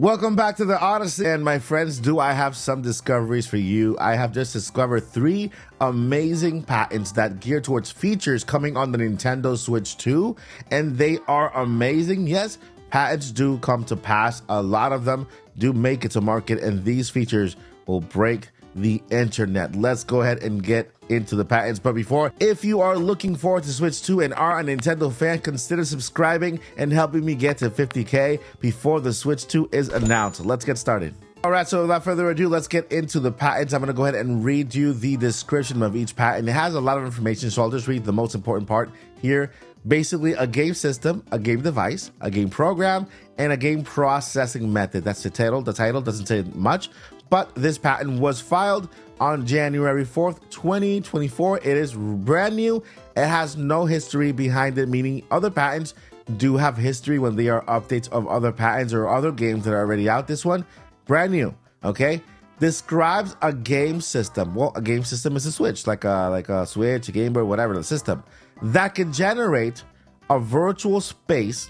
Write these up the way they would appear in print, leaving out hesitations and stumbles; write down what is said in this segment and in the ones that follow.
Welcome back to the Odyssey, and my friends, do I have some discoveries for you? I have just discovered 3 amazing patents that gear towards features coming on the Nintendo Switch 2, and they are amazing. Yes, patents do come to pass. A lot of them do make it to market, and these features will break the internet. Let's go ahead and get into the patents. But before, if you are looking forward to Switch 2 and are a Nintendo fan, consider subscribing and helping me get to 50K before the Switch 2 is announced. Let's get started. All right, so without further ado, let's get into the patents. I'm going to go ahead and read you the description of each patent. It has a lot of information, so I'll just read the most important part here. Basically, a game system, a game device, a game program, and a game processing method. That's the title. The title doesn't say much, but this patent was filed on January 4th, 2024. It is brand new. It has no history behind it, meaning other patents do have history when they are updates of other patents or other games that are already out. This one, brand new, okay? Describes a game system. Well, a game system is a Switch, like a Switch, a Game Boy, whatever the system, that can generate a virtual space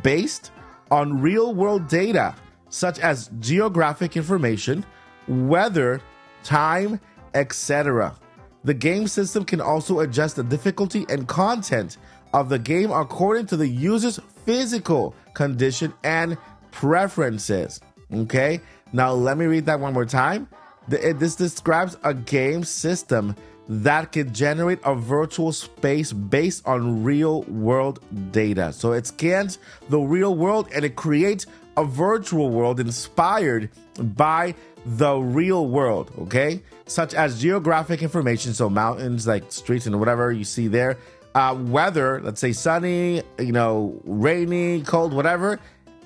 based on real-world data, such as geographic information, weather, time, etc. The game system can also adjust the difficulty and content of the game according to the user's physical condition and preferences. Okay, now let me read that one more time. This describes a game system that can generate a virtual space based on real world data. So it scans the real world and it creates a virtual world inspired by the real world, okay? Such as geographic information, so mountains, like streets and whatever you see there. Weather, let's say sunny, rainy, cold, whatever,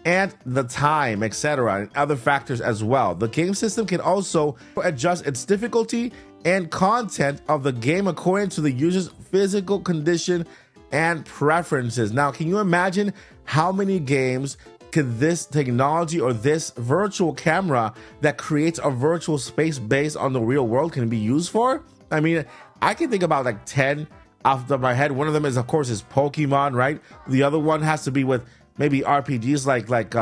and the time, etc., and other factors as well. The game system can also adjust its difficulty and content of the game according to the user's physical condition and preferences. Now, can you imagine how many games could this technology or this virtual camera that creates a virtual space based on the real world can be used for? I mean, I can think about like 10 off the top of my head. One of them is, of course, is Pokemon, right? The other one has to be with maybe RPGs, like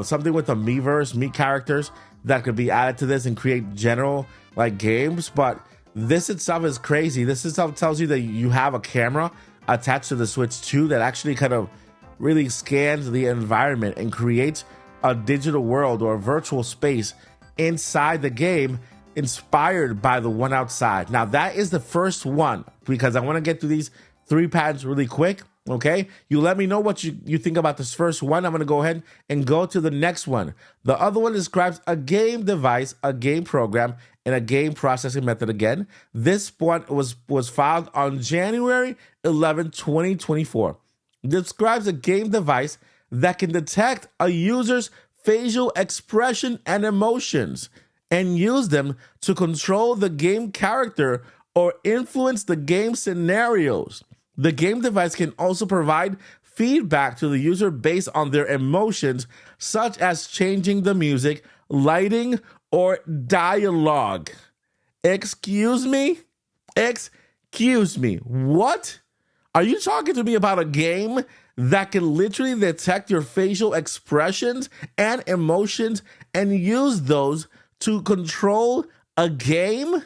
something with the Miiverse, Mii characters that could be added to this and create general like games. But this itself is crazy. This itself tells you that you have a camera attached to the Switch 2 that actually kind of really scans the environment and creates a digital world or a virtual space inside the game inspired by the one outside. Now, that is the first one, because I want to get through these 3 patents really quick, okay? You let me know what you think about this first one. I'm going to go ahead and go to the next one. The other one describes a game device, a game program, and a game processing method again. This one was filed on January 11, 2024. Describes a game device that can detect a user's facial expression and emotions and use them to control the game character or influence the game scenarios. The game device can also provide feedback to the user based on their emotions, such as changing the music, lighting, or dialogue. Excuse me? Excuse me. What? Are you talking to me about a game that can literally detect your facial expressions and emotions and use those to control a game?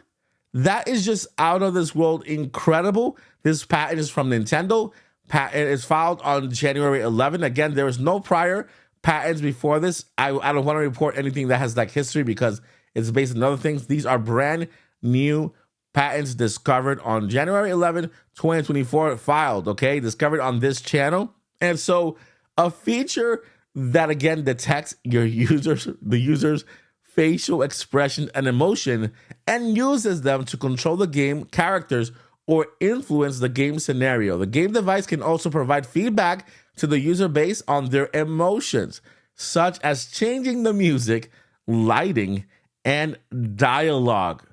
That is just out of this world incredible. This patent is from Nintendo. Patent is filed on January 11. Again, there is no prior patents before this. I don't want to report anything that has like history because it's based on other things. These are brand new patents discovered on January 11, 2024, filed, okay? Discovered on this channel. And so a feature that, again, detects the user's facial expression and emotion and uses them to control the game characters or influence the game scenario. The game device can also provide feedback to the user based on their emotions, such as changing the music, lighting, and dialogue.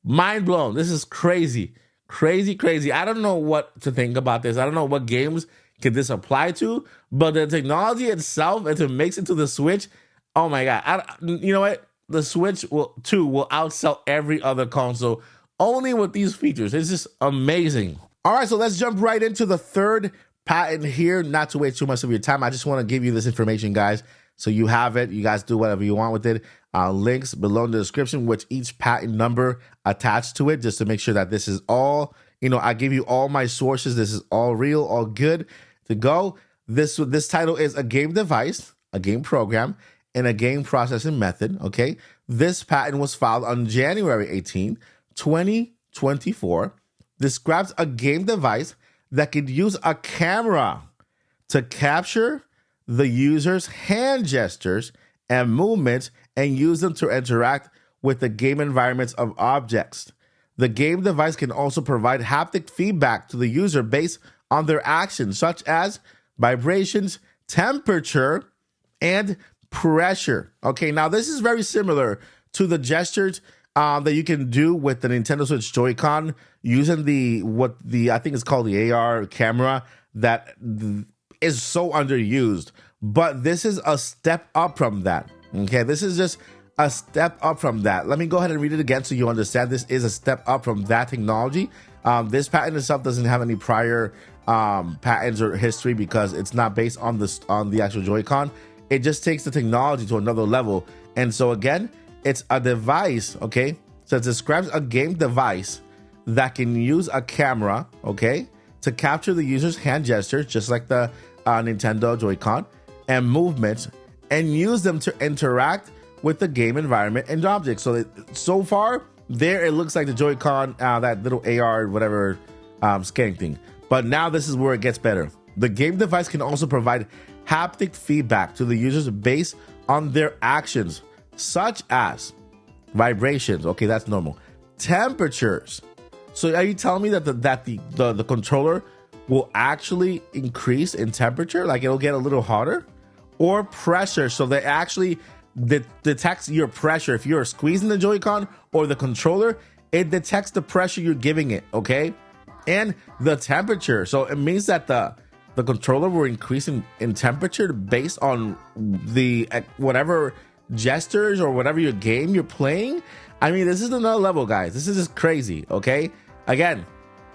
Mind blown. This is crazy. Crazy. I don't know what to think about this. I don't know what games could this apply to, but the technology itself, as it makes it to the Switch, oh my God. You know what? The Switch 2 will outsell every other console only with these features. It's just amazing. All right, so let's jump right into the third patent here. Not to waste too much of your time, I just want to give you this information, guys. So you have it. You guys do whatever you want with it. Links below in the description with each patent number attached to it, just to make sure that this is all, I give you all my sources. This is all real, all good to go. This title is a game device, a game program, and a game processing method, okay? This patent was filed on January 18, 2024. Describes a game device that could use a camera to capture the user's hand gestures and movements and use them to interact with the game environments of objects. The game device can also provide haptic feedback to the user based on their actions, such as vibrations, temperature, and pressure. Okay, now this is very similar to the gestures that you can do with the Nintendo Switch Joy-Con using I think it's called the AR camera that is so underused. But this is a step up from that. Okay, this is just a step up from that. Let me go ahead and read it again so you understand this is a step up from that technology. This patent itself doesn't have any prior patents or history because it's not based on the actual Joy-Con. It just takes the technology to another level. And so again, it's a device, okay? So it describes a game device that can use a camera, okay, to capture the user's hand gestures, just like the Nintendo Joy-Con, and movements, and use them to interact with the game environment and objects. So far, there it looks like the Joy-Con, that little AR, whatever, scanning thing. But now this is where it gets better. The game device can also provide haptic feedback to the users based on their actions, such as vibrations. Okay, that's normal. Temperatures. So are you telling me that the controller will actually increase in temperature? Like it'll get a little hotter? Or pressure. So they actually detects your pressure. If you're squeezing the Joy-Con or the controller, it detects the pressure you're giving it, okay? And the temperature. So it means that the controller will increase in temperature based on the whatever gestures or whatever your game you're playing. I mean, this is another level, guys. This is just crazy, okay? Again,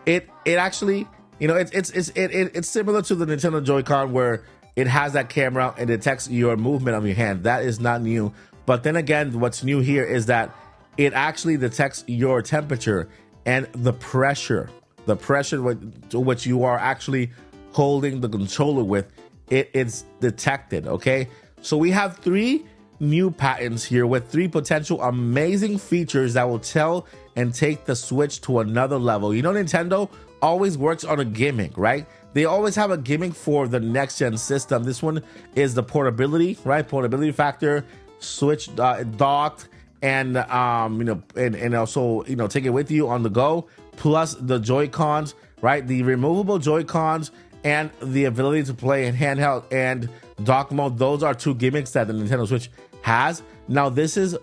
it actually, it's similar to the Nintendo Joy-Con where it has that camera and detects your movement of your hand. That is not new. But then again, what's new here is that it actually detects your temperature and the pressure to which you are actually holding the controller with. It's detected, okay? So we have 3 new patents here with 3 potential amazing features that will tell and take the Switch to another level. Nintendo always works on a gimmick, right? They always have a gimmick for the next gen system. This one is the portability, right? Portability factor, Switch docked, and and also take it with you on the go. Plus the Joy-Cons, right? The removable Joy-Cons and the ability to play in handheld and dock mode. Those are 2 gimmicks that the Nintendo Switch has. Now this is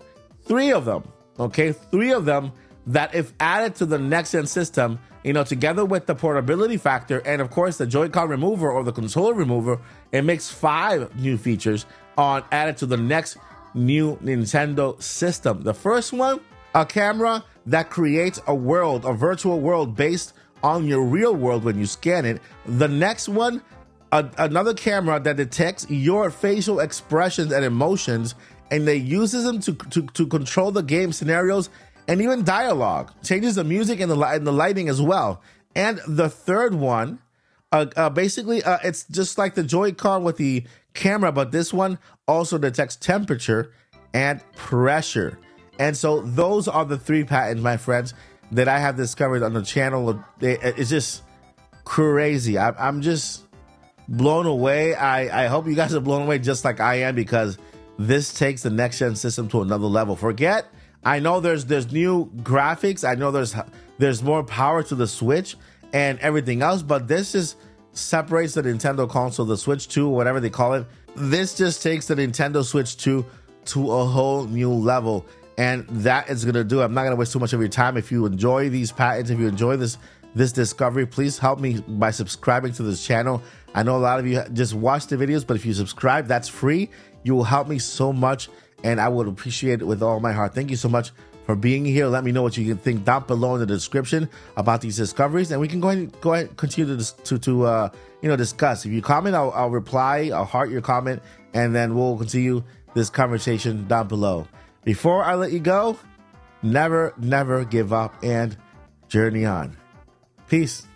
3 of them, okay? 3 of them that if added to the next gen system, together with the portability factor and of course the Joy-Con remover or the controller remover, it makes 5 new features added to the next new Nintendo system. The first one, a camera that creates a virtual world based on your real world when you scan it. The next one, another camera that detects your facial expressions and emotions, and they uses them to control the game scenarios and even dialogue. Changes the music and the lighting as well. And the third one, basically, it's just like the Joy-Con with the camera, but this one also detects temperature and pressure. And so those are the 3 patents, my friends, that I have discovered on the channel. It's just crazy. I'm just blown away. I hope you guys are blown away just like I am, because this takes the next gen system to another level. I know there's new graphics. I know there's more power to the Switch and everything else, but this just separates the Nintendo console, the Switch 2, whatever they call it. This just takes the Nintendo Switch 2 to a whole new level. And that is going to do it. I'm not going to waste too much of your time. If you enjoy these patents, if you enjoy this discovery, please help me by subscribing to this channel. I know a lot of you just watch the videos, but if you subscribe, that's free. You will help me so much, and I would appreciate it with all my heart. Thank you so much for being here. Let me know what you can think down below in the description about these discoveries, and we can go ahead and continue to discuss. If you comment, I'll reply. I'll heart your comment, and then we'll continue this conversation down below. Before I let you go, never give up and journey on. Peace.